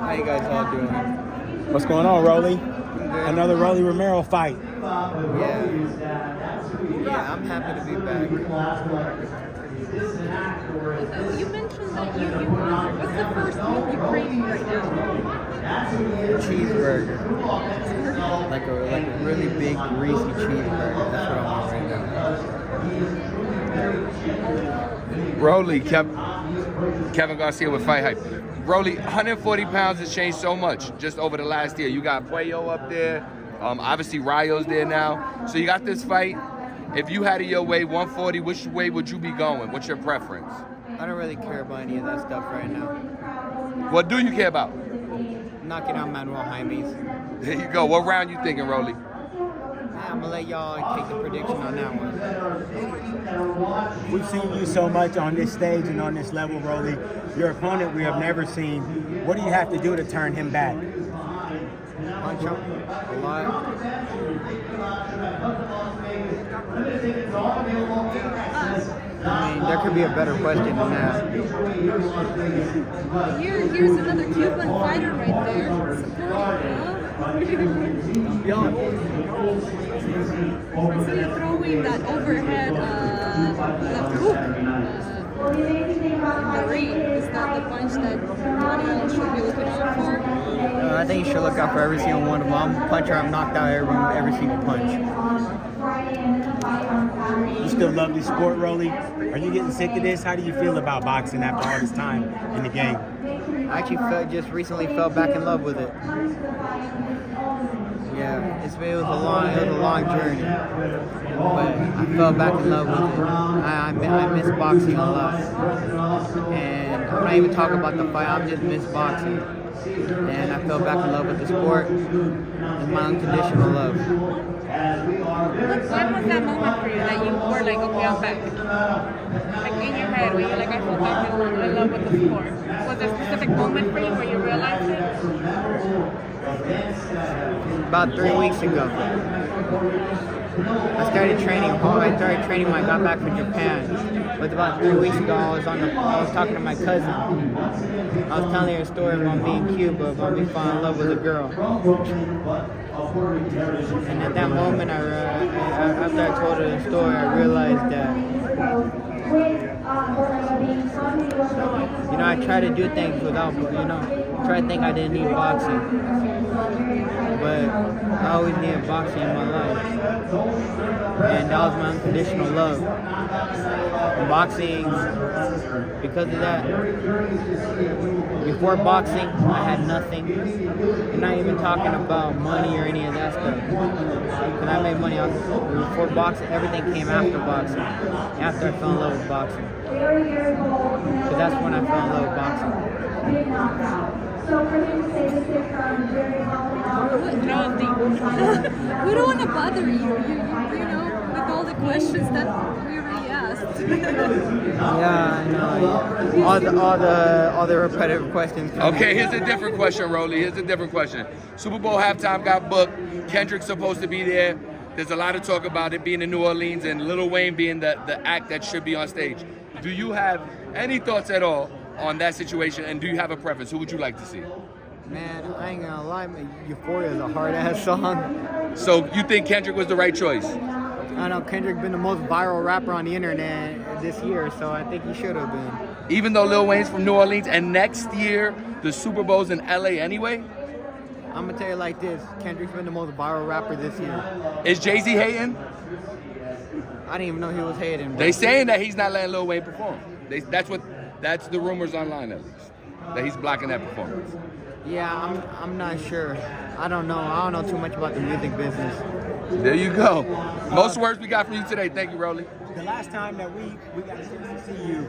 How you guys all doing? What's going on, Rolly? Another Rolly Romero fight. Yeah, I'm happy to be back. You mentioned that you what's the first meal you're craving right now? Cheeseburger. Like a really big, greasy cheeseburger. That's what I want right now. Rolly, Kevin Garcia with Fight Hype. Rolly, 140 pounds has changed so much just over the last year. You got Puello up there. Obviously, Rayo's there now. So you got this fight. If you had it your way, 140, which way would you be going? What's your preference? I don't really care about any of that stuff right now. What do you care about? Knocking out Manuel Jaimes. There you go. What round you thinking, Rolly? I'm gonna let y'all take the prediction on that one. We've seen you so much on this stage and on this level, Rolly. Your opponent we have never seen. What do you have to do to turn him back? Punch him a lot. I mean, there could be a better question than that. Here's another Cuban fighter right there. So you're throwing that overhead left hook in the ring. Is that the punch that Daniel should be looking out for? I think you should look out for every single one of them. I'm a puncher. I've knocked out every single punch. You still love this sport, Rolly? Are you getting sick of this? How do you feel about boxing after all this time in the game? I actually just recently fell back in love with it. Yeah, it was a long journey, but I fell back in love with it. I miss boxing a lot, and I'm not even talking about the fight. I'm just miss boxing, and I fell back in love with the sport. It's my unconditional love. When was that moment for you that you were like, okay, I'm back? Like in your head, where you're like, I feel back in love with the sport. Was there a specific moment for you where you realized it? About 3 weeks ago. I started training when I got back from Japan. But about 3 weeks ago, I was talking to my cousin. I was telling her a story about me in Cuba, about me falling in love with a girl. And at that moment, after I told her the story, I realized that, I try to do things without, try to think I didn't need boxing. But I always needed boxing in my life. And that was my unconditional love. And boxing, because of that, before boxing, I had nothing. I'm not even talking about money or any of that stuff. Because I made money before boxing, everything came after boxing. After I fell in love with boxing. Because that's when I fell in love with boxing. We don't want to bother you, with all the questions that we already asked. Yeah, I know. All the repetitive questions. Okay, here's a different question, Rolly. Here's a different question. Super Bowl halftime got booked. Kendrick's supposed to be there. There's a lot of talk about it being in New Orleans and Lil Wayne being the act that should be on stage. Do you have any thoughts at all on that situation, and do you have a preference? Who would you like to see? Man, I ain't gonna lie, Euphoria is a hard-ass song. So you think Kendrick was the right choice? I know Kendrick been the most viral rapper on the internet this year, so I think he should have been. Even though Lil Wayne's from New Orleans, and next year the Super Bowl's in LA anyway? I'm gonna tell you like this, Kendrick's been the most viral rapper this year. Is Jay-Z hating? I didn't even know he was hating. They saying that he's not letting Lil Wayne perform. That's the rumors online, at least, that he's blocking that performance. Yeah, I'm not sure. I don't know too much about the music business. There you go. Most words we got from you today. Thank you, Rolly. The last time that we got a chance to see you,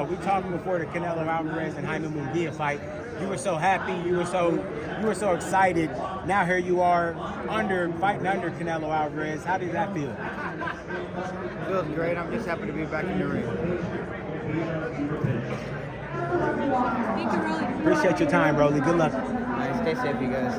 we talked before the Canelo Alvarez and Jaimes Munguia fight. You were so happy. You were so excited. Now here you are fighting under Canelo Alvarez. How did that feel? It feels great. I'm just happy to be back in the ring. Thank you, Rolly. Appreciate your time, Rolly. Good luck. All right, stay safe, you guys.